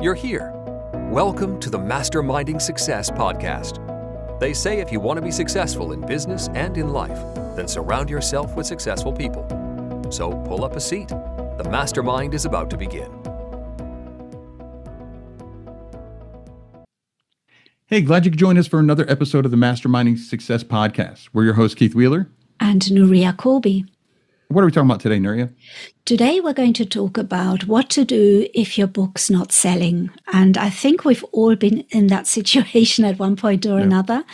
You're here. Welcome to the Masterminding Success podcast. They say if you want to be successful in business and in life, then surround yourself with successful people. So pull up a seat. The mastermind is about to begin. Hey, glad you could join us for another episode of the Masterminding Success podcast. We're your hosts, Keith Wheeler and Nuria Corby. What are we talking about today, Nuria? Today we're going to talk about what to do if your book's not selling. And I think we've all been in that situation at one point or another.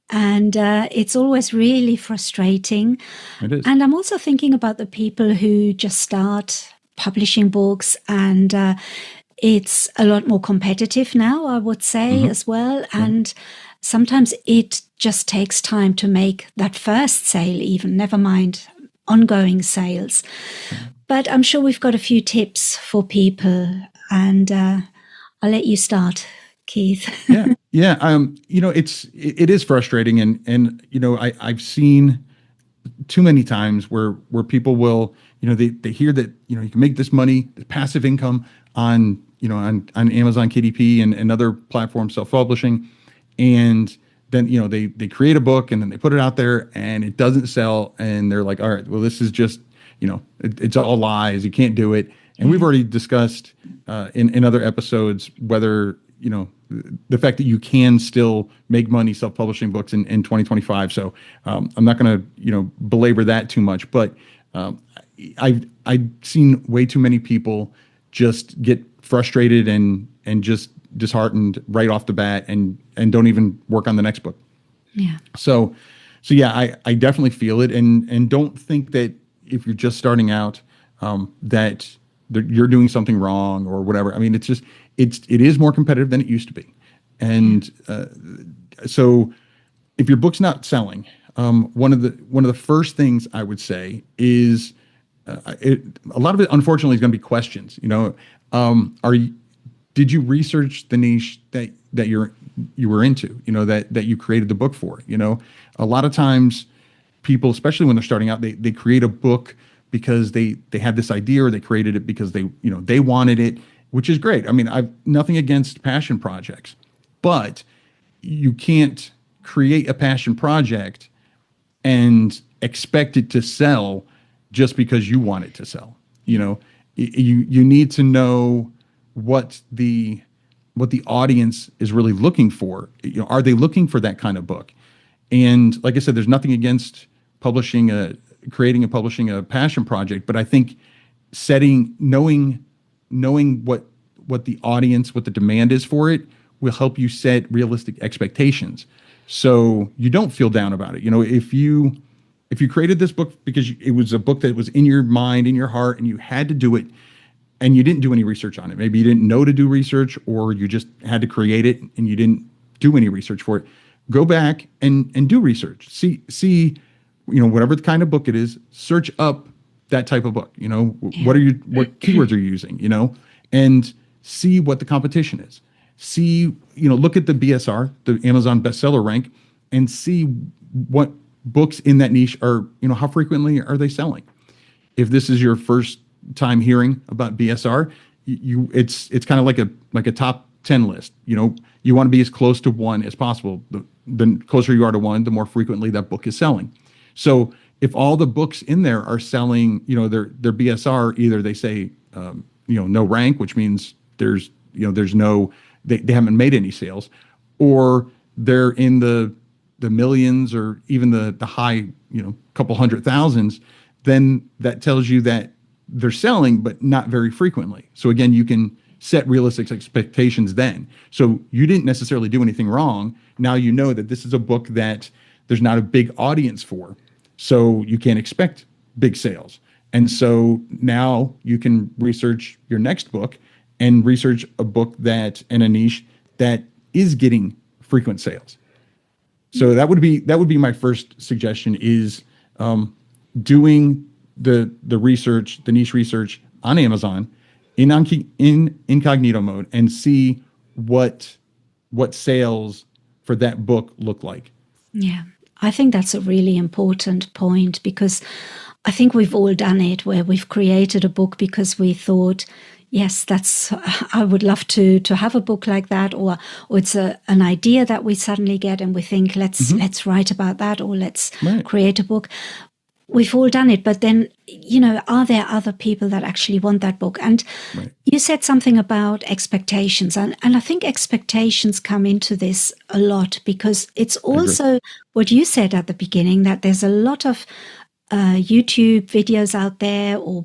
And it's always really frustrating. It is. And I'm also thinking about the people who just start publishing books, and it's a lot more competitive now, I would say, as well. And sometimes it just takes time to make that first sale even, never mind ongoing sales. But I'm sure we've got a few tips for people, and I'll let you start, Keith. Yeah. It is frustrating, and I've seen too many times where people will, they hear that you can make this money, this passive income on Amazon KDP and other platforms, self-publishing, and then they create a book and then they put it out there and it doesn't sell, and they're like, all right, well, this is just it's all lies, you can't do it. And we've already discussed in other episodes whether the fact that you can still make money self-publishing books in 2025. So I'm not going to belabor that too much, but I've seen way too many people just get frustrated and just disheartened right off the bat and don't even work on the next book. Yeah. So yeah, I definitely feel it, and don't think that if you're just starting out that you're doing something wrong or whatever. I mean, it is more competitive than it used to be. And so if your book's not selling, one of the first things I would say is a lot of it, unfortunately, is going to be questions. Did you research the niche that you were into, that you created the book for? A lot of times people, especially when they're starting out, they create a book because they had this idea, or they created it because they wanted it, which is great. I mean, I've nothing against passion projects, but you can't create a passion project and expect it to sell just because you want it to sell. You need to know what the audience is really looking for. Are they looking for that kind of book? And like I said, there's nothing against creating and publishing a passion project, but I think knowing what the audience, what the demand is for it, will help you set realistic expectations, so you don't feel down about it. If you created this book because it was a book that was in your mind, in your heart, and you had to do it, and you didn't do any research on it, maybe you didn't know to do research, or you just had to create it and you didn't do any research for it, go back and do research. See, whatever the kind of book it is, search up that type of book. What keywords are you using? And see what the competition is. See, look at the BSR, the Amazon bestseller rank, and see what books in that niche are, how frequently are they selling. If this is your first time hearing about BSR, it's kind of like a top 10 list. You want to be as close to one as possible. The closer you are to one, the more frequently that book is selling. So if all the books in there are selling, their BSR, either they say no rank, which means there's no, they haven't made any sales, or they're in the millions, or even the high, couple hundred thousands, then that tells you that they're selling, but not very frequently. So again, you can set realistic expectations then. So you didn't necessarily do anything wrong. Now you know that this is a book that there's not a big audience for, so you can't expect big sales. And so now you can research your next book and research a book and a niche that is getting frequent sales. So that would be my first suggestion, is doing the research, the niche research on Amazon in incognito mode, and see what sales for that book look like. Yeah, I think that's a really important point, because I think we've all done it, where we've created a book because we thought, yes, I would love to have a book like that, or it's an idea that we suddenly get and we think, let's write about that, or let's create a book. We've all done it, but then, are there other people that actually want that book? And you said something about expectations, and I think expectations come into this a lot, because it's also what you said at the beginning, that there's a lot of YouTube videos out there, or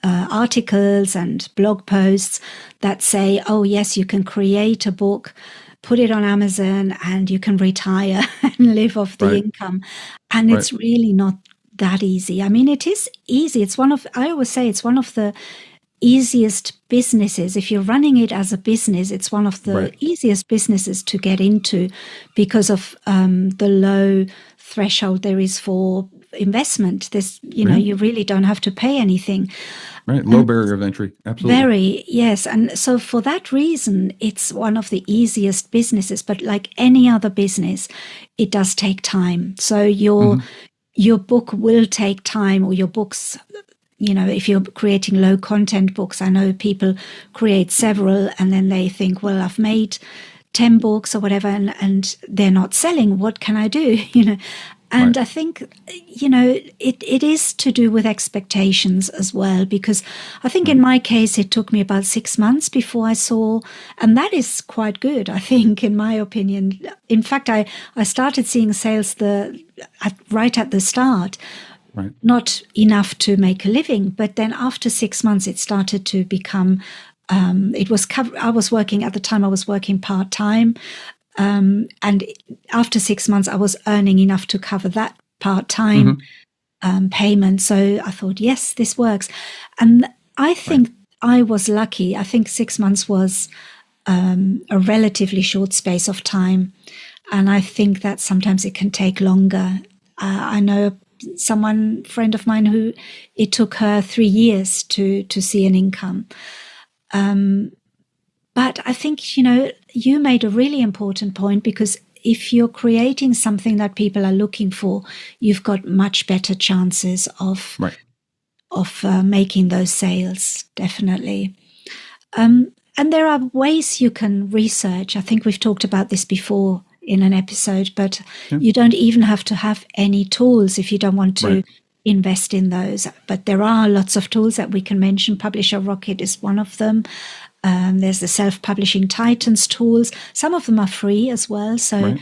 articles and blog posts that say, oh yes, you can create a book, put it on Amazon, and you can retire and live off the income. And it's really not that easy. I mean, it is easy. I always say it's one of the easiest businesses. If you're running it as a business, it's one of the easiest businesses to get into, because of the low threshold there is for investment. This, you really don't have to pay anything. Right. Low barrier of entry. Absolutely. Very, yes. And so for that reason, it's one of the easiest businesses. But like any other business, it does take time. So your book will take time, or your books, if you're creating low content books, I know people create several and then they think, well, I've made 10 books or whatever, and they're not selling. What can I do? And I think, it is to do with expectations as well, because I think in my case, it took me about 6 months before I saw, and that is quite good, I think, in my opinion. In fact, I started seeing sales right at the start, not enough to make a living, but then after 6 months, it started to become, I was working part-time. And after 6 months, I was earning enough to cover that part-time payment. So I thought, yes, this works. And I think I was lucky. I think 6 months was a relatively short space of time. And I think that sometimes it can take longer. I know friend of mine, who it took her 3 years to see an income. But I think, you made a really important point, because if you're creating something that people are looking for, you've got much better chances of making those sales, definitely. And there are ways you can research. I think we've talked about this before in an episode, but you don't even have to have any tools if you don't want to invest in those. But there are lots of tools that we can mention. Publisher Rocket is one of them. There's the self-publishing Titans tools. Some of them are free as well. So,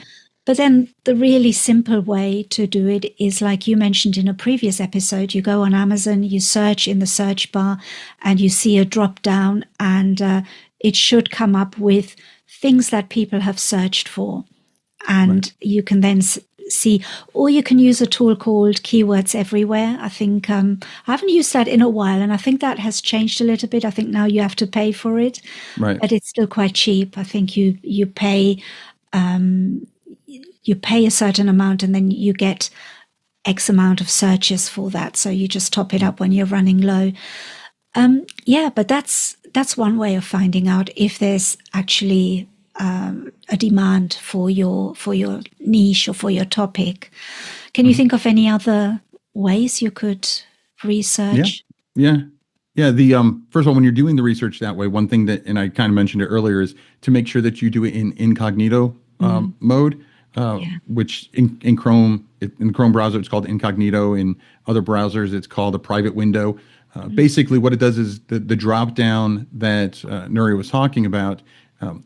but then the really simple way to do it is, like you mentioned in a previous episode, you go on Amazon, you search in the search bar, and you see a drop down, and it should come up with things that people have searched for. And you can then see, or you can use a tool called Keywords Everywhere. I think I haven't used that in a while, and I think that has changed a little bit. I think now you have to pay for it, but it's still quite cheap. I think you pay a certain amount, and then you get X amount of searches for that. So you just top it up when you're running low. But that's one way of finding out if there's actually a demand for your niche or for your topic. Can you think of any other ways you could research? Yeah. The first of all, when you're doing the research that way, one thing that, and I kind of mentioned it earlier, is to make sure that you do it in incognito mode, which in Chrome, in the Chrome browser, it's called incognito. In other browsers, it's called a private window. Basically, what it does is the drop down that Nuri was talking about.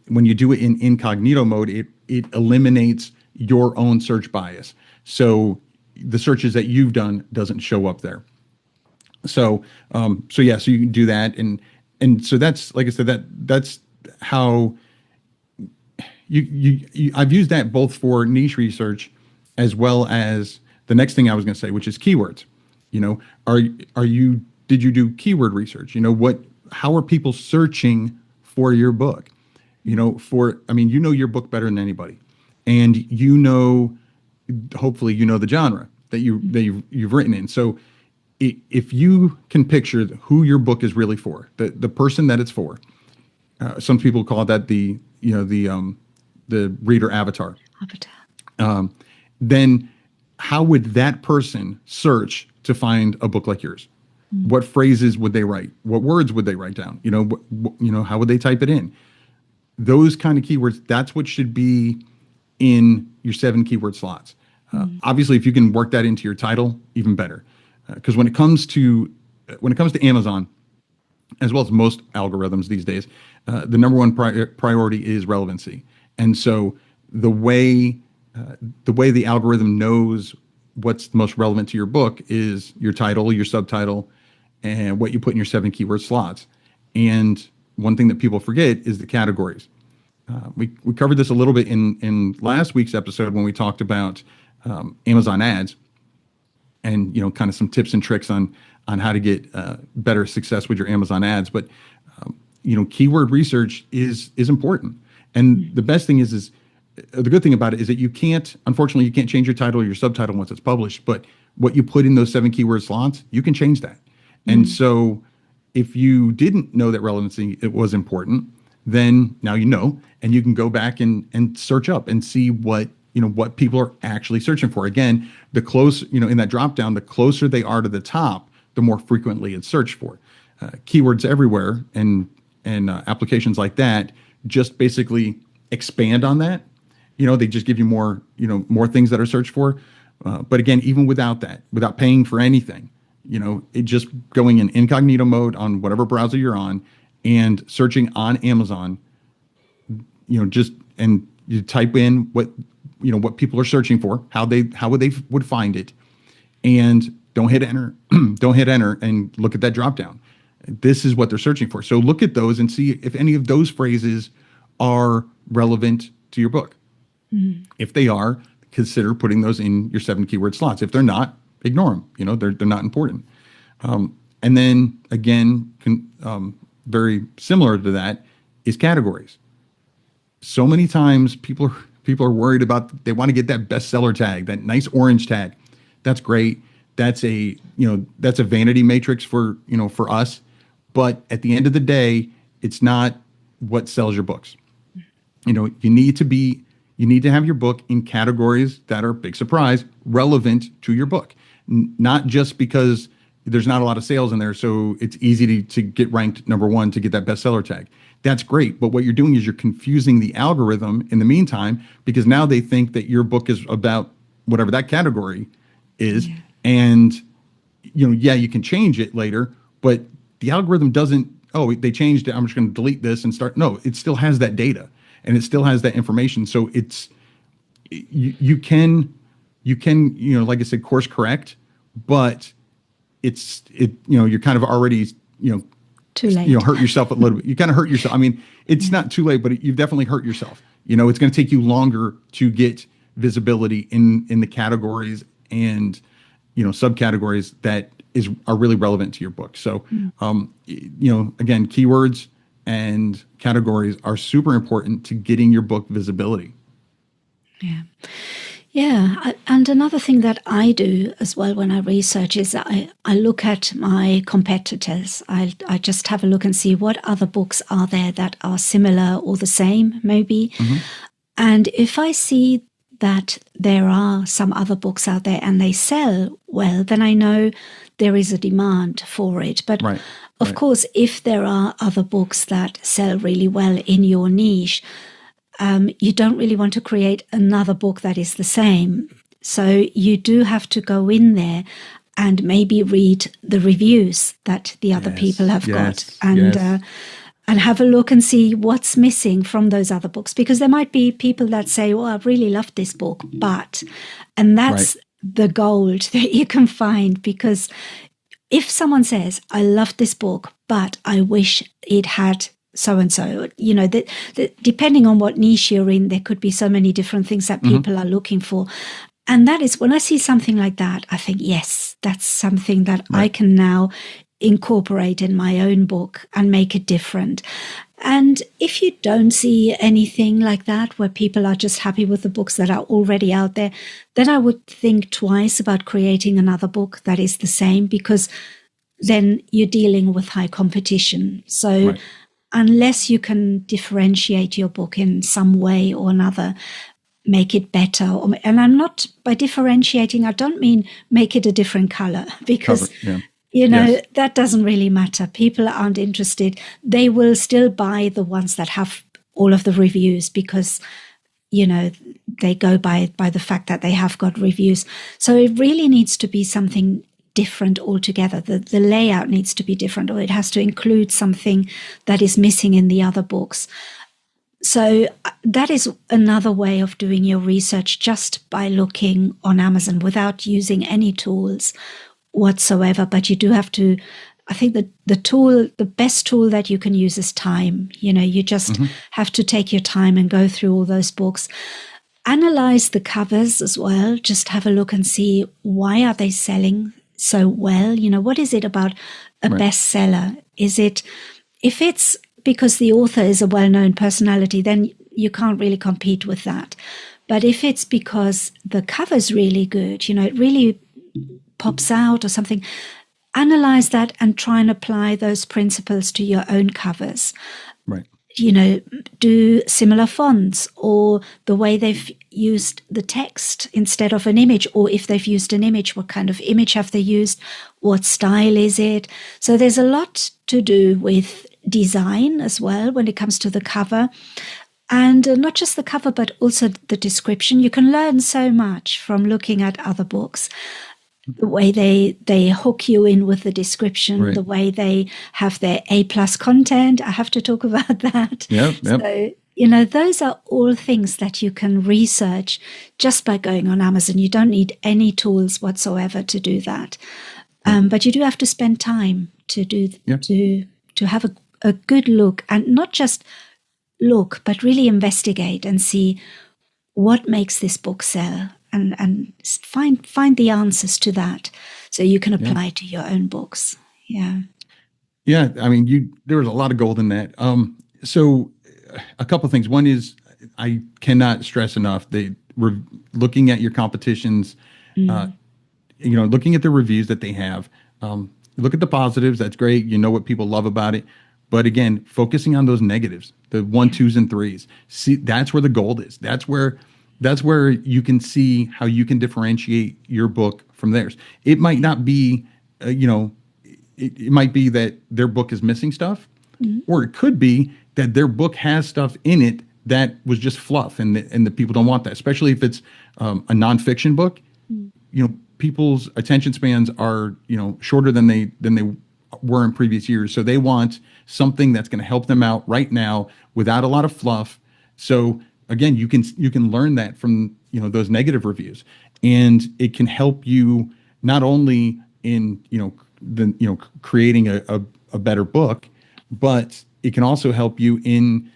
When you do it in incognito mode, it eliminates your own search bias. So the searches that you've done doesn't show up there. So you can do that, and so that's, like I said, that's how you I've used that both for niche research as well as the next thing I was going to say, which is keywords. Did you do keyword research? How are people searching for your book? You know your book better than anybody, and hopefully the genre that you've written in. So if you can picture who your book is really for, the person that it's for, some people call that the reader avatar. Then how would that person search to find a book like yours? What phrases would they write? What words would they write down? How would they type it in? Those kind of keywords, that's what should be in your 7 keyword slots. Obviously, if you can work that into your title, even better. Because when it comes to Amazon, as well as most algorithms these days, the number one priority is relevancy. And so the way the algorithm knows what's the most relevant to your book is your title, your subtitle, and what you put in your 7 keyword slots. And one thing that people forget is the categories. We covered this a little bit in last week's episode when we talked about Amazon ads, and kind of some tips and tricks on how to get better success with your Amazon ads. But keyword research is important, and the best thing is the good thing about it is that unfortunately you can't change your title or your subtitle once it's published. But what you put in those 7 keyword slots, you can change that. And so if you didn't know that relevancy it was important, then now you know, and you can go back and search up and see what people are actually searching for. Again, the close, in that drop down, the closer they are to the top, the more frequently it's searched for. Keywords everywhere and applications like that just basically expand on that. They just give you more things that are searched for. But again, even without that, without paying for anything, it just going in incognito mode on whatever browser you're on and searching on Amazon, and you type in what people are searching for, how they would find it, and don't hit enter, and look at that drop down. This is what they're searching for. So look at those and see if any of those phrases are relevant to your book. If they are, consider putting those in your 7 keyword slots. If they're not, ignore them. They're not important. And then again, very similar to that is categories. So many times people are worried about, they want to get that bestseller tag, that nice orange tag. That's great. That's a vanity matrix for us. But at the end of the day, it's not what sells your books. You need to have your book in categories that are, big surprise, relevant to your book. Not just because there's not a lot of sales in there, so it's easy to get ranked number 1 to get that bestseller tag. That's great, but what you're doing is you're confusing the algorithm in the meantime, because now they think that your book is about whatever that category is. Yeah. And you can change it later, but the algorithm doesn't, they changed it, I'm just going to delete this and start. No, it still has that data and it still has that information. So it's, you can, like I said, course correct, but you're kind of already, too late. Hurt yourself a little bit. You kind of hurt yourself. I mean, it's not too late, but you've definitely hurt yourself. It's going to take you longer to get visibility in the categories and, subcategories that are really relevant to your book. So, again, keywords and categories are super important to getting your book visibility. Yeah. Yeah, and another thing that I do as well when I research is I look at my competitors. I just have a look and see what other books are there that are similar or the same, maybe. And if I see that there are some other books out there and they sell well, then I know there is a demand for it. But of course, if there are other books that sell really well in your niche, you don't really want to create another book that is the same. So you do have to go in there and maybe read the reviews that the other people have got and have a look and see what's missing from those other books. Because there might be people that say, I really loved this book, and that's the gold that you can find. Because if someone says, I loved this book, but I wish it had so-and-so, depending on what niche you're in, there could be so many different things that people are looking for. And that is, when I see something like that, I think, yes, that's something that I can now incorporate in my own book and make it different. And if you don't see anything like that, where people are just happy with the books that are already out there, then I would think twice about creating another book that is the same, because then you're dealing with high competition. So unless you can differentiate your book in some way or another, make it better. And I'm not, by differentiating, I don't mean make it a different color, because Yes. that doesn't really matter. People aren't interested. They will still buy the ones that have all of the reviews, because they go by the fact that they have got reviews. So it really needs to be something different altogether. The layout needs to be different, or it has to include something that is missing in the other books. So that is another way of doing your research, just by looking on Amazon without using any tools whatsoever. But you do have to, I think that the best tool that you can use is time. You just have to take your time and go through all those books. Analyze the covers as well. Just have a look and see, why are they selling so well? What is it about a bestseller? Is it, if it's because the author is a well-known personality, then you can't really compete with that. But if it's because the cover's really good, it really pops out or something, analyze that and try and apply those principles to your own covers. Right. Do similar fonts, or the way they've used the text instead of an image, or if they've used an image, what kind of image have they used? What style is it? So there's a lot to do with design as well when it comes to the cover. And not just the cover, but also the description. You can learn so much from looking at other books. The way they hook you in with the description, the way they have their A+ content. I have to talk about that. Yep. So, those are all things that you can research just by going on Amazon. You don't need any tools whatsoever to do that. But you do have to spend time to do to have a good look, and not just look, but really investigate and see what makes this book sell. And find the answers to that, so you can apply to your own books. Yeah. I mean, there was a lot of gold in that. So a couple of things. One is, I cannot stress enough that looking at your competitions, looking at the reviews that they have. Look at the positives. That's great. You know what people love about it. But again, focusing on those negatives, the 1, 2s, and 3s. See, that's where the gold is. That's where you can see how you can differentiate your book from theirs. It might not be, it might be that their book is missing stuff, or it could be that their book has stuff in it that was just fluff, and the people don't want that. Especially if it's a nonfiction book, people's attention spans are shorter than they were in previous years. So they want something that's going to help them out right now without a lot of fluff. So again, you can learn that from those negative reviews, and it can help you not only in creating a better book, but it can also help you in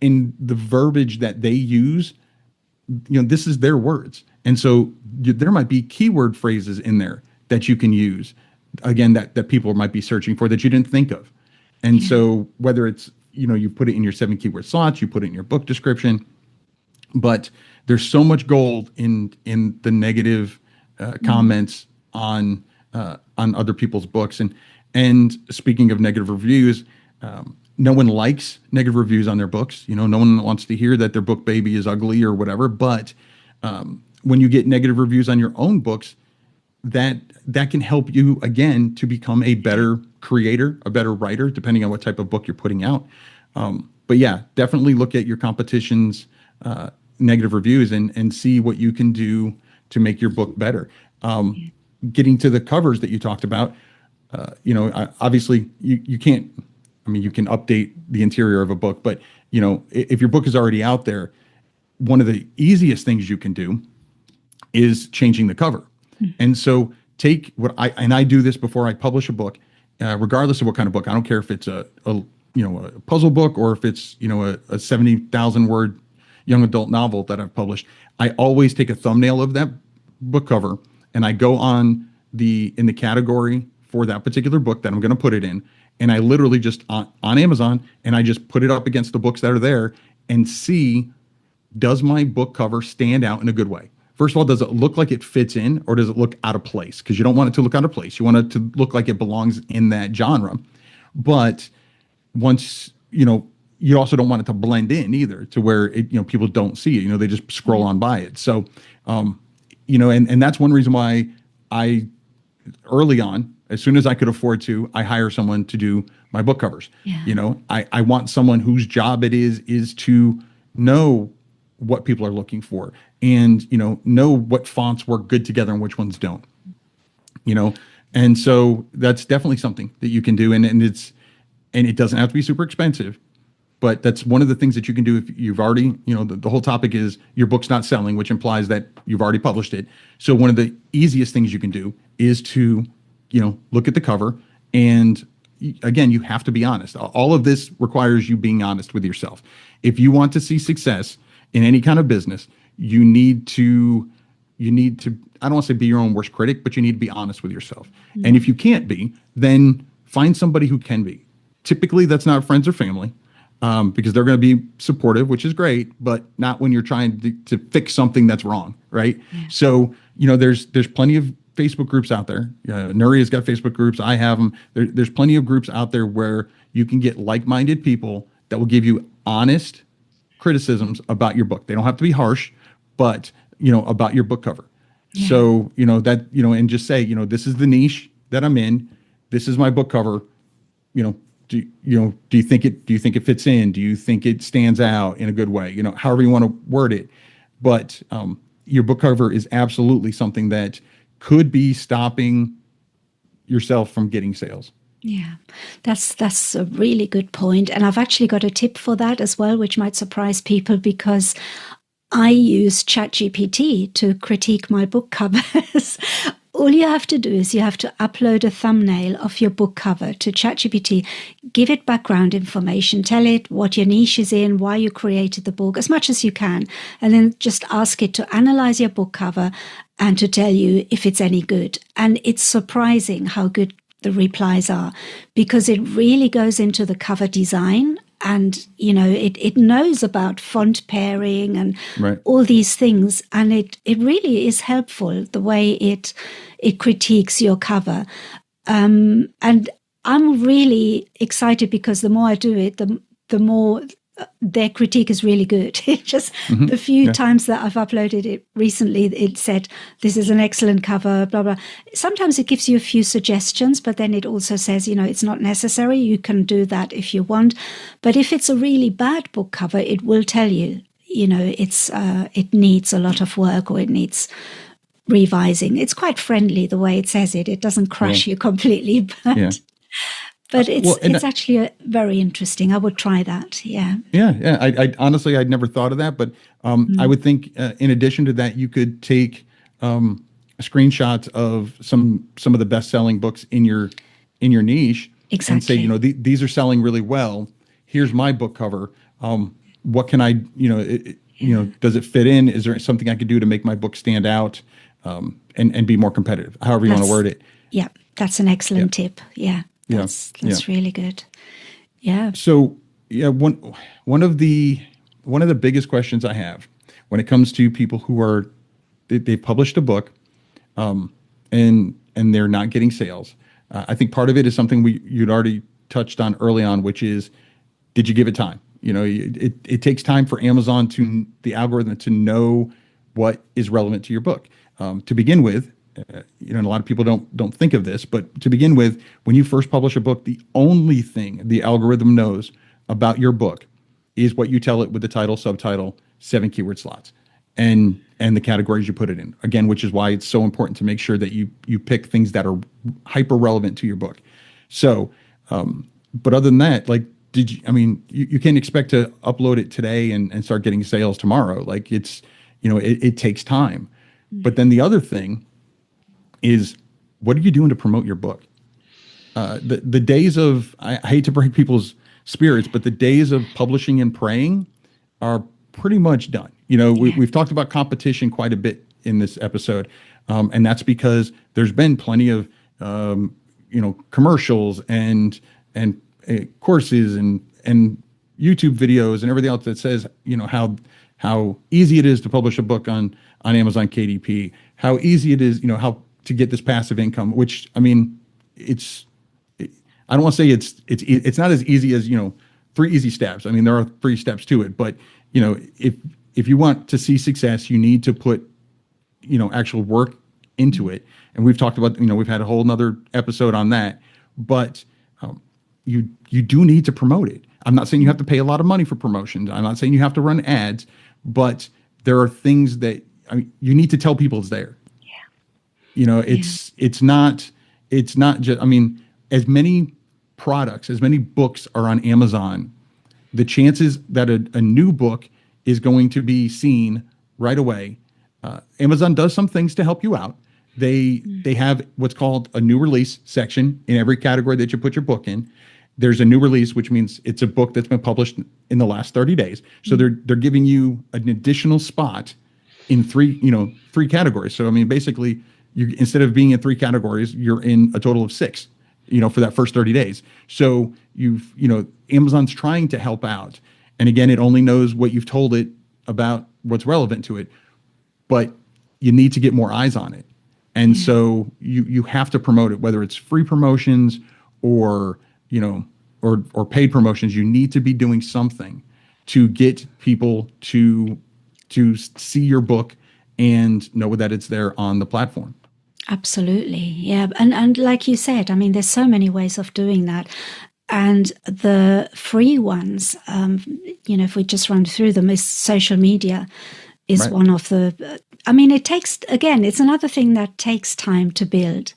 the verbiage that they use. This is their words, and so there might be keyword phrases in there that you can use, again, that people might be searching for that you didn't think of. And so whether it's you put it in your 7 keyword slots, you put it in your book description. But there's so much gold in the negative comments on other people's books. And speaking of negative reviews, no one likes negative reviews on their books. No one wants to hear that their book baby is ugly or whatever. But when you get negative reviews on your own books, that can help you, again, to become a better creator, a better writer, depending on what type of book you're putting out. But yeah, definitely look at your competition's negative reviews and see what you can do to make your book better. Getting to the covers that you talked about, obviously you can't, you can update the interior of a book, but if your book is already out there, one of the easiest things you can do is changing the cover. And so take I do this before I publish a book, regardless of what kind of book. I don't care if it's a puzzle book or if it's a 70,000 word young adult novel that I've published. I always take a thumbnail of that book cover, and I go in the category for that particular book that I'm going to put it in, and I literally just on Amazon, and I just put it up against the books that are there and see, does my book cover stand out in a good way? First of all, does it look like it fits in, or does it look out of place? Because you don't want it to look out of place. You want it to look like it belongs in that genre. But once you also don't want it to blend in either to where it, people don't see it, they just scroll on by it. So, and that's one reason why I, early on, as soon as I could afford to, I hire someone to do my book covers. Yeah. I want someone whose job it is to know what people are looking for and, know what fonts work good together and which ones don't, and so that's definitely something that you can do. And it doesn't have to be super expensive, but that's one of the things that you can do if you've already, the whole topic is your book's not selling, which implies that you've already published it. So one of the easiest things you can do is to, look at the cover. And again, you have to be honest. All of this requires you being honest with yourself. If you want to see success in any kind of business, you need to, I don't want to say be your own worst critic, but you need to be honest with yourself. Mm-hmm. And if you can't be, then find somebody who can be. Typically, that's not friends or family. Because they're going to be supportive, which is great, but not when you're trying to fix something that's wrong, right? Yeah. So, there's plenty of Facebook groups out there. Nuria's got Facebook groups. I have them. There's plenty of groups out there where you can get like-minded people that will give you honest criticisms about your book. They don't have to be harsh, but, about your book cover. Yeah. So, and just say, this is the niche that I'm in. This is my book cover, Do you think it fits in? Do you think it stands out in a good way? However you want to word it. But your book cover is absolutely something that could be stopping yourself from getting sales. Yeah, that's a really good point. And I've actually got a tip for that as well, which might surprise people, because I use ChatGPT to critique my book covers. All you have to do is you have to upload a thumbnail of your book cover to ChatGPT, give it background information, tell it what your niche is in, why you created the book, as much as you can, and then just ask it to analyze your book cover and to tell you if it's any good. And it's surprising how good the replies are, because it really goes into the cover design. And, it knows about font pairing and right. all these things. And it really is helpful the way it critiques your cover. And I'm really excited because the more I do it, the more their critique is really good. It just the few times that I've uploaded it recently, it said, this is an excellent cover, blah, blah. Sometimes it gives you a few suggestions, but then it also says, it's not necessary. You can do that if you want. But if it's a really bad book cover, it will tell you, it needs a lot of work or it needs revising. It's quite friendly the way it says it. It doesn't crush you completely, but it's actually very interesting. I would try that. Yeah. Yeah. I honestly, I'd never thought of that, but I would think in addition to that, you could take screenshots of some of the best-selling books in your niche exactly. and say, these are selling really well. Here's my book cover. What can I, does it fit in? Is there something I could do to make my book stand out and be more competitive? However you want to word it. Yeah, that's an excellent tip. Yeah. That's really good. Yeah. So one of the biggest questions I have when it comes to people who they published a book, and they're not getting sales. I think part of it is something you'd already touched on early on, which is, did you give it time? It takes time for Amazon the algorithm to know what is relevant to your book. To begin with, and a lot of people don't think of this, but to begin with, when you first publish a book, the only thing the algorithm knows about your book is what you tell it with the title, subtitle, 7 keyword slots, and the categories you put it in. Again, which is why it's so important to make sure that you pick things that are hyper relevant to your book. So, but other than that, like, you can't expect to upload it today and start getting sales tomorrow. Like it takes time. But then the other thing is, what are you doing to promote your book? The days of, I hate to break people's spirits, but the days of publishing and praying are pretty much done. We've talked about competition quite a bit in this episode. And that's because there's been plenty of, commercials and courses and YouTube videos and everything else that says, how easy it is to publish a book on Amazon KDP, how easy it is, how to get this passive income, which, I don't want to say it's not as easy as, three easy steps. I mean, there are 3 steps to it, but if you want to see success, you need to put actual work into it. And we've talked about, we've had a whole nother episode on that, but you do need to promote it. I'm not saying you have to pay a lot of money for promotions. I'm not saying you have to run ads, but there are things that you need to tell people it's there. Yeah. It's not just, as many products, as many books are on Amazon, the chances that a new book is going to be seen right away. Amazon does some things to help you out. They have what's called a new release section in every category that you put your book in. There's a new release, which means it's a book that's been published in the last 30 days. So they're giving you an additional spot in 3 categories. So basically, you instead of being in 3 categories, you're in a total of 6. For that first 30 days. So Amazon's trying to help out. And again, it only knows what you've told it about what's relevant to it, but you need to get more eyes on it. And so you have to promote it, whether it's free promotions or paid promotions. You need to be doing something to get people to see your book and know that it's there on the platform. Absolutely. Yeah. And like you said, there's so many ways of doing that. And the free ones, if we just run through them, is social media is Right. one of the, it takes, again, it's another thing that takes time to build.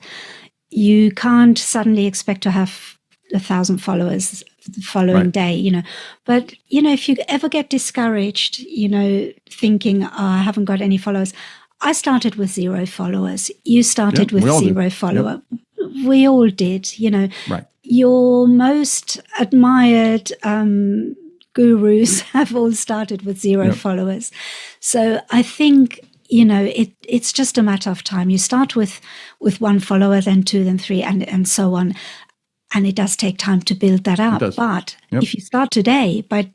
You can't suddenly expect to have 1,000 followers the following Right. day, but, if you ever get discouraged, thinking, I haven't got any followers. I started with 0 followers. You started with we all 0 did. follower. We all did, Right. Your most admired gurus have all started with 0 followers. So I think, it's just a matter of time. You start with 1 follower, then 2, then 3, and so on. And it does take time to build that up. It does. But if you start today, by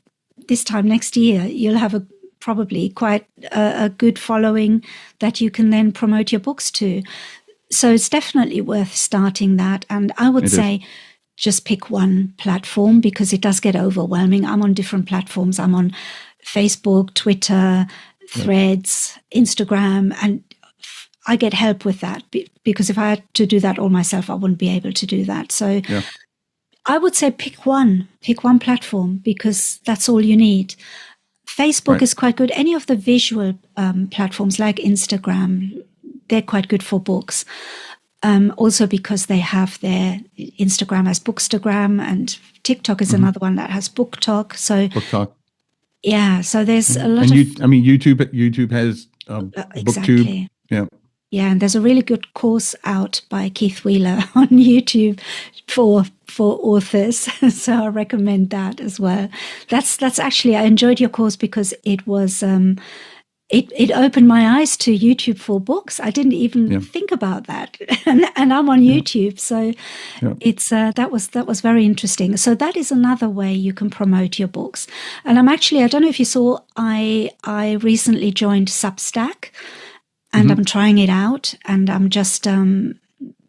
this time next year, you'll have probably quite a good following that you can then promote your books to. So it's definitely worth starting that. And I would say just pick one platform, because it does get overwhelming. I'm on different platforms. I'm on Facebook, Twitter, Threads, Instagram, and I get help with that, because if I had to do that all myself, I wouldn't be able to do that. So I would say pick one platform, because that's all you need. Facebook is quite good. Any of the visual platforms like Instagram, they're quite good for books. Also because they have their Instagram as Bookstagram, and TikTok is another one that has Book Talk. So Book Talk. Yeah, so there's a lot and of... YouTube has exactly. BookTube. Yeah. Yeah, and there's a really good course out by Keith Wheeler on YouTube for authors, so I recommend that as well. That's actually, I enjoyed your course because it was it opened my eyes to YouTube for books. I didn't even think about that, and I'm on YouTube, so it's that was very interesting. So that is another way you can promote your books. And I don't know if you saw, I recently joined Substack. And I'm trying it out, and I'm just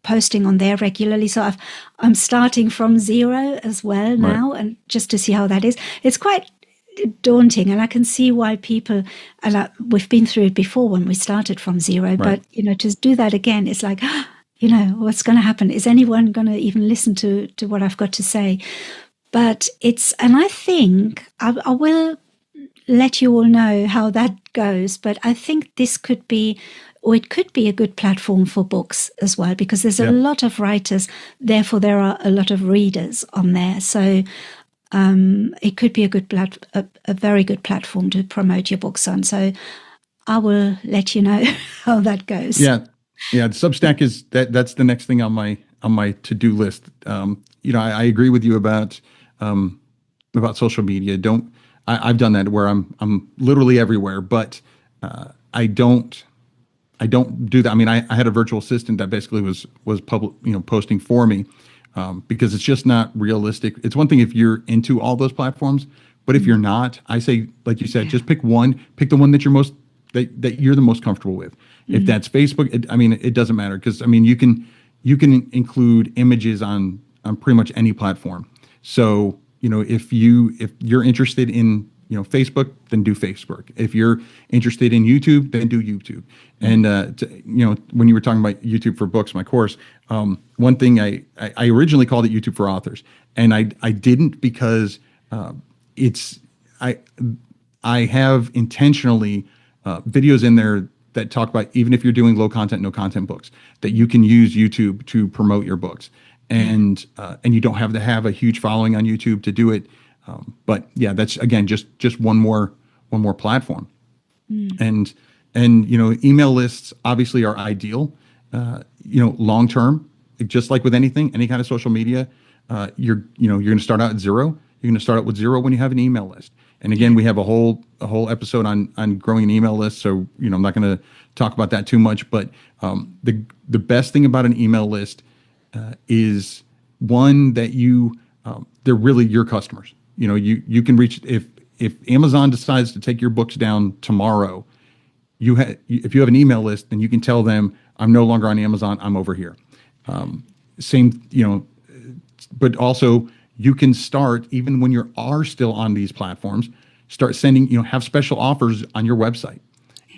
posting on there regularly. So I'm starting from 0 as well now, and just to see how that is. It's quite daunting, and I can see why people, we've been through it before when we started from 0, but, to do that again, it's like, what's going to happen? Is anyone going to even listen to what I've got to say? But and I think I will let you all know how that goes, but I think this could be, or it could be, a good platform for books as well, because there's a lot of writers, therefore there are a lot of readers on there. So it could be a very good platform to promote your books on. So I will let you know how that goes. Yeah. Substack is that's the next thing on my to-do list. I agree with you about social media. I've done that where I'm literally everywhere, but I don't do that. I mean, I had a virtual assistant that basically was posting for me, because it's just not realistic. It's one thing if you're into all those platforms, but if you're not, I say, like you said, just pick one. Pick the one that you're the most comfortable with. If that's Facebook, it doesn't matter, because you can include images on pretty much any platform. So if you're interested in, Facebook, then do Facebook. If you're interested in YouTube, then do YouTube. And when you were talking about YouTube for books, my course, one thing I originally called it YouTube for authors, and I didn't because I have intentionally videos in there that talk about, even if you're doing low content, no content books, that you can use YouTube to promote your books, and you don't have to have a huge following on YouTube to do it. But yeah, that's again just one more platform, and email lists obviously are ideal. Long term, just like with anything, any kind of social media, you're going to start out at zero. You're going to start out with zero when you have an email list. And again, we have a whole episode on growing an email list. So, I'm not going to talk about that too much, but the best thing about an email list is one that they're really your customers. You can reach, if Amazon decides to take your books down tomorrow, if you have an email list, then you can tell them, I'm no longer on Amazon, I'm over here. But also you can start, even when you are still on these platforms, start sending, have special offers on your website.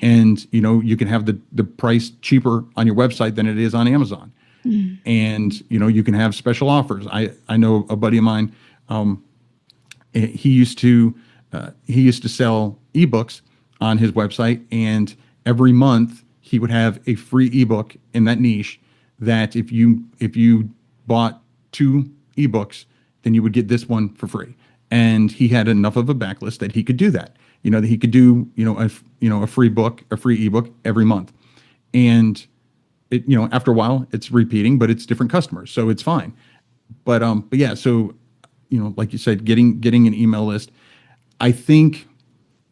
And, you can have the price cheaper on your website than it is on Amazon. And, you can have special offers. I know a buddy of mine, he used to sell ebooks on his website, and every month he would have a free ebook in that niche that if you bought 2 ebooks, then you would get this one for free. And he had enough of a backlist that he could do that. That he could do a free book, a free ebook every month. And it, after a while it's repeating, but it's different customers, so it's fine. But yeah, so like you said, getting an email list. I think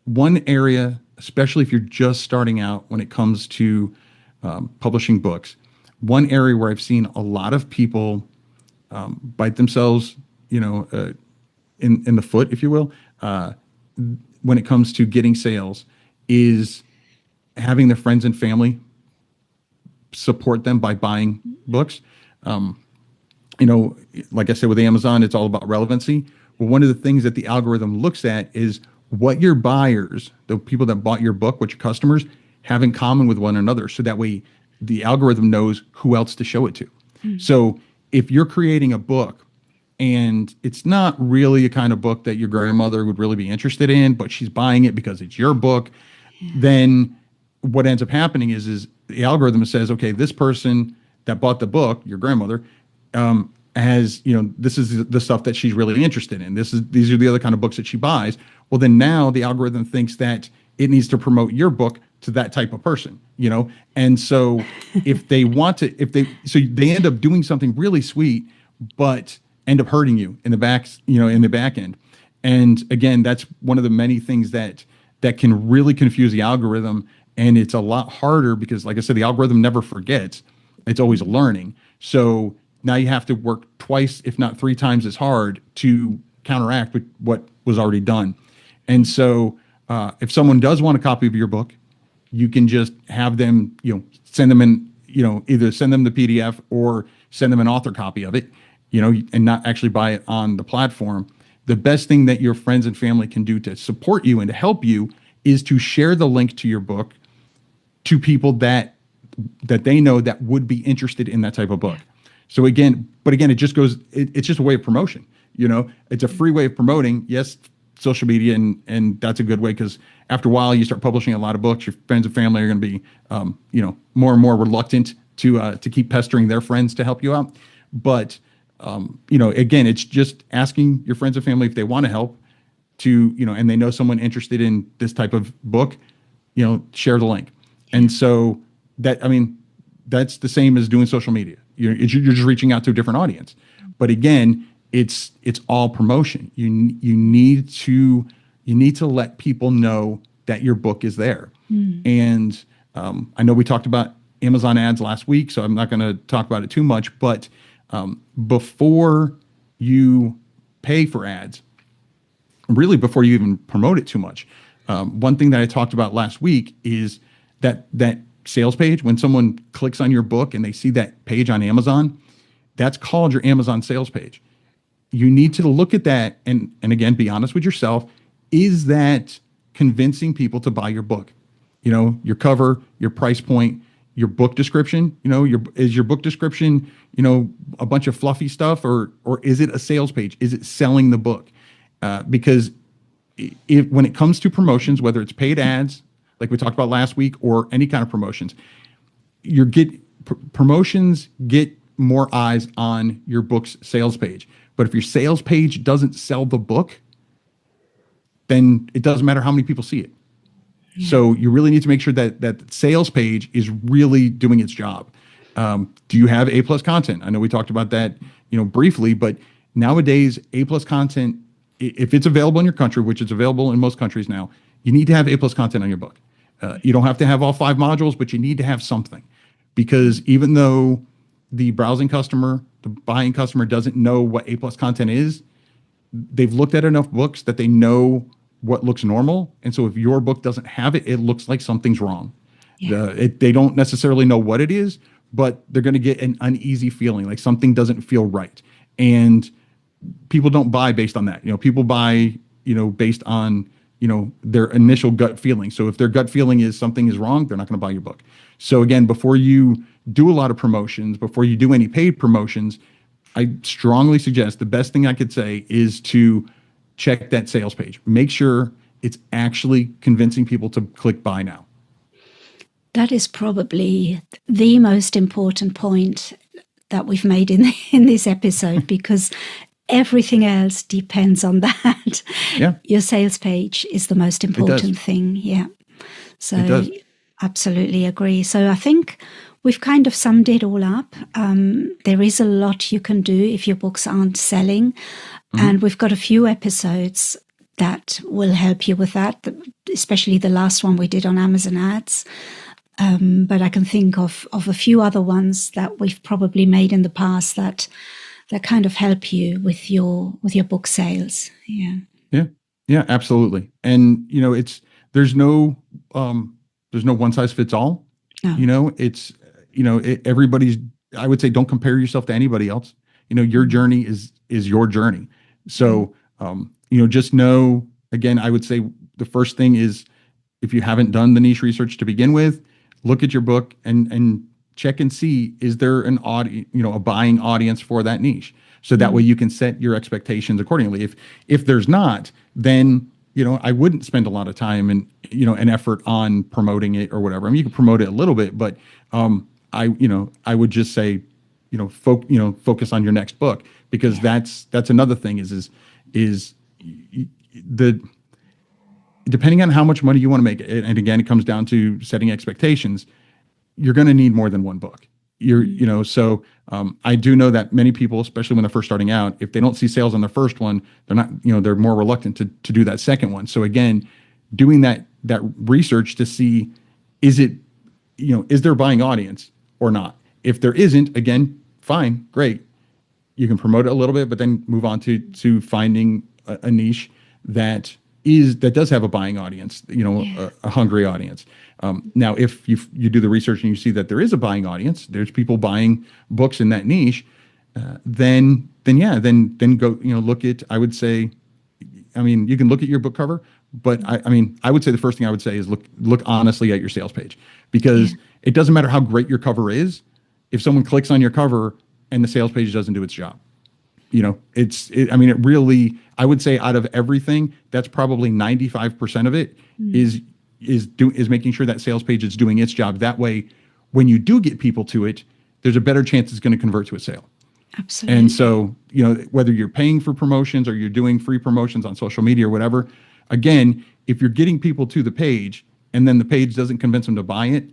one area, especially if you're just starting out when it comes to publishing books, one area where I've seen a lot of people bite themselves, in the foot, if you will, when it comes to getting sales, is having their friends and family support them by buying books. Like I said, with Amazon, it's all about relevancy. Well, one of the things that the algorithm looks at is what your buyers, the people that bought your book, what your customers have in common with one another. So that way the algorithm knows who else to show it to. So if you're creating a book and it's not really a kind of book that your grandmother would really be interested in, but she's buying it because it's your book, then what ends up happening is the algorithm says, okay, this person that bought the book, your grandmother, has, this is the stuff that she's really interested in. These are the other kind of books that she buys. Well, then now the algorithm thinks that it needs to promote your book to that type of person, And so if they want to, so they end up doing something really sweet, but end up hurting you in the back, in the back end. And again, that's one of the many things that can really confuse the algorithm. And it's a lot harder because, like I said, the algorithm never forgets. It's always learning. So now you have to work twice, if not 3 times as hard to counteract with what was already done. And so if someone does want a copy of your book, you can just have them, send them either send them the PDF or send them an author copy of it, and not actually buy it on the platform. The best thing that your friends and family can do to support you and to help you is to share the link to your book to people that they know that would be interested in that type of book. So again, it just goes, it's just a way of promotion. It's a free way of promoting. Yes, social media, and that's a good way, because after a while you start publishing a lot of books, your friends and family are going to be, more and more reluctant to keep pestering their friends to help you out. But, again, it's just asking your friends and family if they want to help to, and they know someone interested in this type of book, share the link. And so that's the same as doing social media. You're just reaching out to a different audience. But again, it's all promotion. You need to let people know that your book is there. And I know we talked about Amazon ads last week, so I'm not going to talk about it too much. But before you pay for ads, really before you even promote it too much, one thing that I talked about last week is that sales page. When someone clicks on your book and they see that page on Amazon, that's called your Amazon sales page. you need to look at that and again, be honest with yourself. Is that convincing people to buy your book? Your cover, your price point, your book description. Is your book description, a bunch of fluffy stuff, or is it a sales page? Is it selling the book? Because when it comes to promotions, whether it's paid ads, like we talked about last week, or any kind of promotions, promotions get more eyes on your book's sales page. But if your sales page doesn't sell the book, then it doesn't matter how many people see it. Yeah. So you really need to make sure that the sales page is really doing its job. Do you have A+ content? I know we talked about that, briefly, but nowadays A+ content, if it's available in your country, which it's available in most countries now, you need to have A+ content on your book. You don't have to have all 5 modules, but you need to have something, because even though the browsing customer, the buying customer doesn't know what A+ content is, they've looked at enough books that they know what looks normal. And so if your book doesn't have it, it looks like something's wrong. Yeah. They don't necessarily know what it is, but they're going to get an uneasy feeling, like something doesn't feel right. And people don't buy based on that. People buy, based on, their initial gut feeling. So if their gut feeling is something is wrong, they're not going to buy your book. So again, before you do a lot of promotions, before you do any paid promotions, I strongly suggest, the best thing I could say is to check that sales page. Make sure it's actually convincing people to click buy now. That is probably the most important point that we've made in this episode, because everything else depends on that. Yeah. Your sales page is the most important thing. Yeah. So absolutely agree. So I think we've kind of summed it all up. There is a lot you can do if your books aren't selling. Mm-hmm. And we've got a few episodes that will help you with that, especially the last one we did on Amazon ads. But I can think of a few other ones that we've probably made in the past that kind of help you with your book sales. Yeah. Yeah, absolutely. And there's no one size fits all. No. It's everybody's. I would say don't compare yourself to anybody else. Your journey is your journey. So just know, again, I would say the first thing is, if you haven't done the niche research to begin with, look at your book and check and see, is there an audience, a buying audience for that niche? So that way you can set your expectations accordingly. If there's not, then, I wouldn't spend a lot of time and, an effort on promoting it or whatever. I mean, you can promote it a little bit, but I would just say, focus on your next book, because that's another thing is depending on how much money you want to make, and again, it comes down to setting expectations. You're going to need more than one book. So I do know that many people, especially when they're first starting out, if they don't see sales on the first one, they're not, they're more reluctant to do that second one. So again, doing that research to see, is there a buying audience or not? If there isn't, again, fine, great. You can promote it a little bit, but then move on to finding a niche that does have a buying audience, a hungry audience. Now, if you do the research and you see that there is a buying audience, there's people buying books in that niche, then go, look at, I would say, you can look at your book cover, but I would say the first thing I would say is look honestly at your sales page, because it doesn't matter how great your cover is. If someone clicks on your cover and the sales page doesn't do its job, it really, I would say out of everything, that's probably 95% of it is making sure that sales page is doing its job. That way, when you do get people to it, there's a better chance it's going to convert to a sale. Absolutely. And so, whether you're paying for promotions or you're doing free promotions on social media or whatever, again, if you're getting people to the page and then the page doesn't convince them to buy it,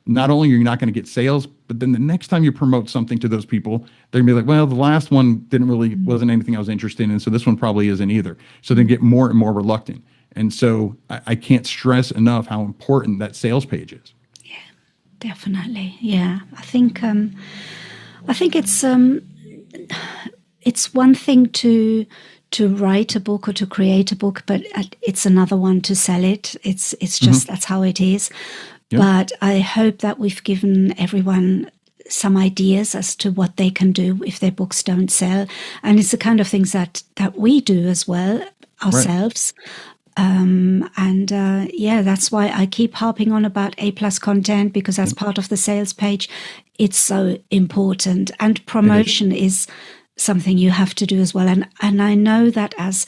not only are you not going to get sales, but then the next time you promote something to those people, they're going to be like, well, the last one wasn't anything I was interested in, so this one probably isn't either. So they get more and more reluctant. And so I can't stress enough how important that sales page is. Yeah, definitely. Yeah, I think it's one thing to write a book or to create a book, but it's another one to sell it. It's just that's how it is. Yep. But I hope that we've given everyone some ideas as to what they can do if their books don't sell. And it's the kind of things that we do as well ourselves. Right. That's why I keep harping on about A+ content, because as part of the sales page, it's so important. And promotion is something you have to do as well. And I know that as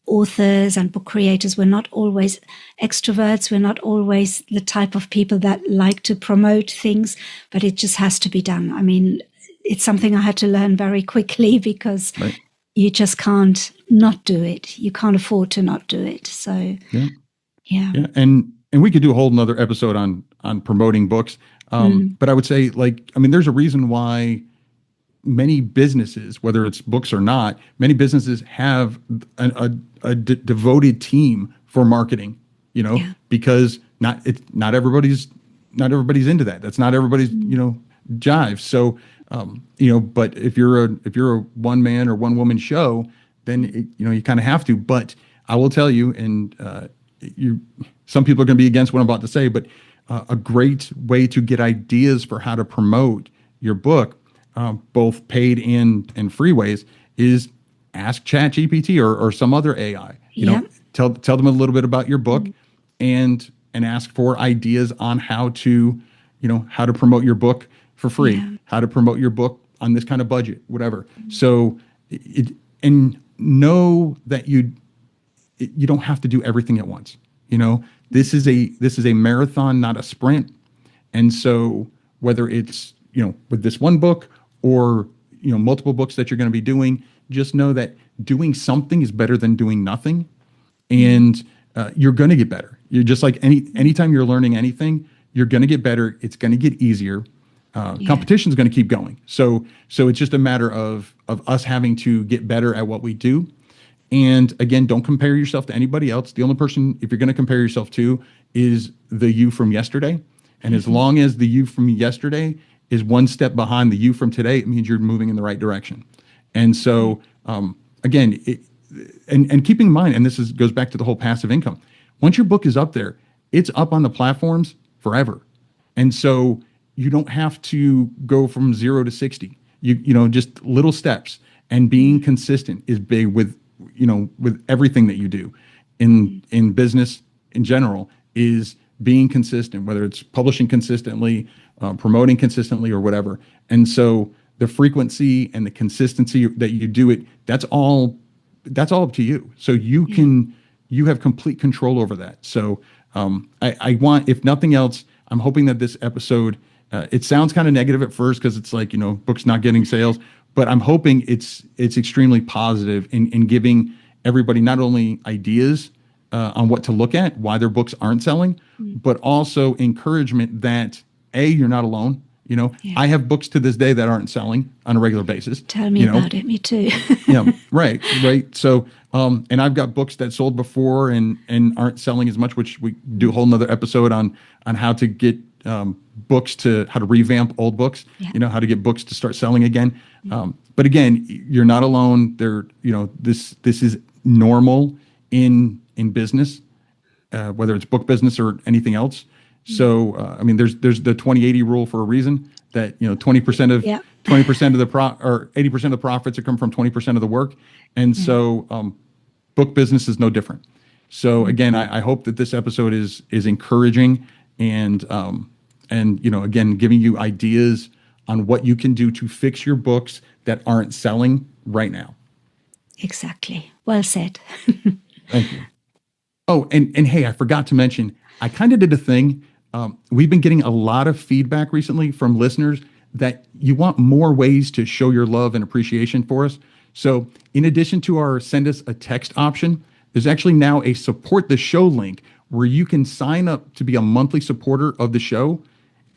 authors and book creators, we're not always extroverts. We're not always the type of people that like to promote things, but it just has to be done. I mean, it's something I had to learn very quickly, because you just can't not do it. You can't afford to not do it. So, yeah. And we could do a whole nother episode on promoting books. But I would say, there's a reason why many businesses, whether it's books or not, many businesses have a devoted team for marketing, because not everybody's into that. That's not everybody's, jive. So, but if you're a one man or one woman show, then, you kind of have to. But I will tell you, and some people are going to be against what I'm about to say, but a great way to get ideas for how to promote your book, both paid and free ways, is ask ChatGPT or some other AI. Tell them a little bit about your book, and ask for ideas on how to promote your book for free, how to promote your book on this kind of budget, whatever. So, and know that you don't have to do everything at once. This is a marathon, not a sprint. And so whether it's, with this one book or, multiple books that you're going to be doing, just know that doing something is better than doing nothing. And you're going to get better. You're just like anytime you're learning anything, you're going to get better. It's going to get easier. Competition is going to keep going. So it's just a matter of us having to get better at what we do. And again, don't compare yourself to anybody else. The only person, if you're going to compare yourself to, is the you from yesterday. And as long as the you from yesterday is one step behind the you from today, it means you're moving in the right direction. And so, again, and keeping in mind, and this goes back to the whole passive income. Once your book is up there, it's up on the platforms forever. And so you don't have to go from 0 to 60. You just little steps, and being consistent is big with everything that you do in business in general, is being consistent, whether it's publishing consistently, promoting consistently, or whatever. And so the frequency and the consistency that you do it, that's all up to you. So you have complete control over that. So I want, if nothing else, I'm hoping that this episode, it sounds kind of negative at first because it's like, books not getting sales, but I'm hoping it's extremely positive in giving everybody not only ideas on what to look at, why their books aren't selling, but also encouragement that you're not alone. I have books to this day that aren't selling on a regular basis. Tell me about it. Me too. Right. So, and I've got books that sold before and aren't selling as much, which we do a whole nother episode on how to get books how to revamp old books, how to get books to start selling again. But again, you're not alone. This is normal in business, whether it's book business or anything else. So, there's the 20-80 rule for a reason, that, 20% of 20% of the or 80% of the profits come from 20% of the work. And so, book business is no different. So again, I hope that this episode is encouraging and again, giving you ideas on what you can do to fix your books that aren't selling right now. Exactly. Well said. Thank you. Oh, and hey, I forgot to mention, I kind of did a thing. We've been getting a lot of feedback recently from listeners that you want more ways to show your love and appreciation for us. So in addition to our send us a text option, there's actually now a support the show link where you can sign up to be a monthly supporter of the show.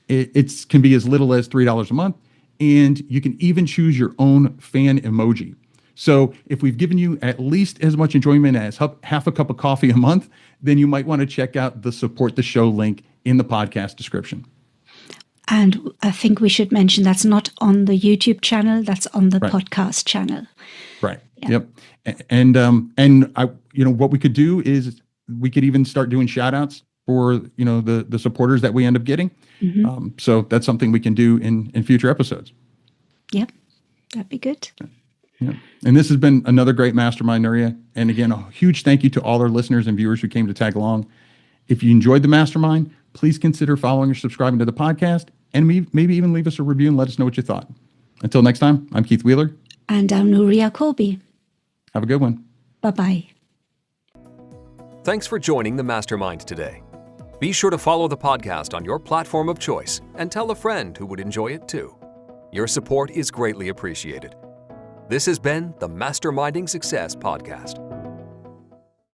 It can be as little as $3 a month, and you can even choose your own fan emoji. So if we've given you at least as much enjoyment as half a cup of coffee a month, then you might want to check out the support the show link in the podcast description. And I think we should mention that's not on the YouTube channel, that's on the podcast channel. Right. Yeah. Yep. And I, what we could do is we could even start doing shout outs for the supporters that we end up getting. So that's something we can do in future episodes. Yep, that'd be good. Yeah. And this has been another great mastermind, Nuria. And again, a huge thank you to all our listeners and viewers who came to tag along. If you enjoyed the mastermind, please consider following or subscribing to the podcast, and maybe even leave us a review and let us know what you thought. Until next time, I'm Keith Wheeler. And I'm Nuria Colby. Have a good one. Bye-bye. Thanks for joining the Mastermind today. Be sure to follow the podcast on your platform of choice and tell a friend who would enjoy it too. Your support is greatly appreciated. This has been the Masterminding Success Podcast.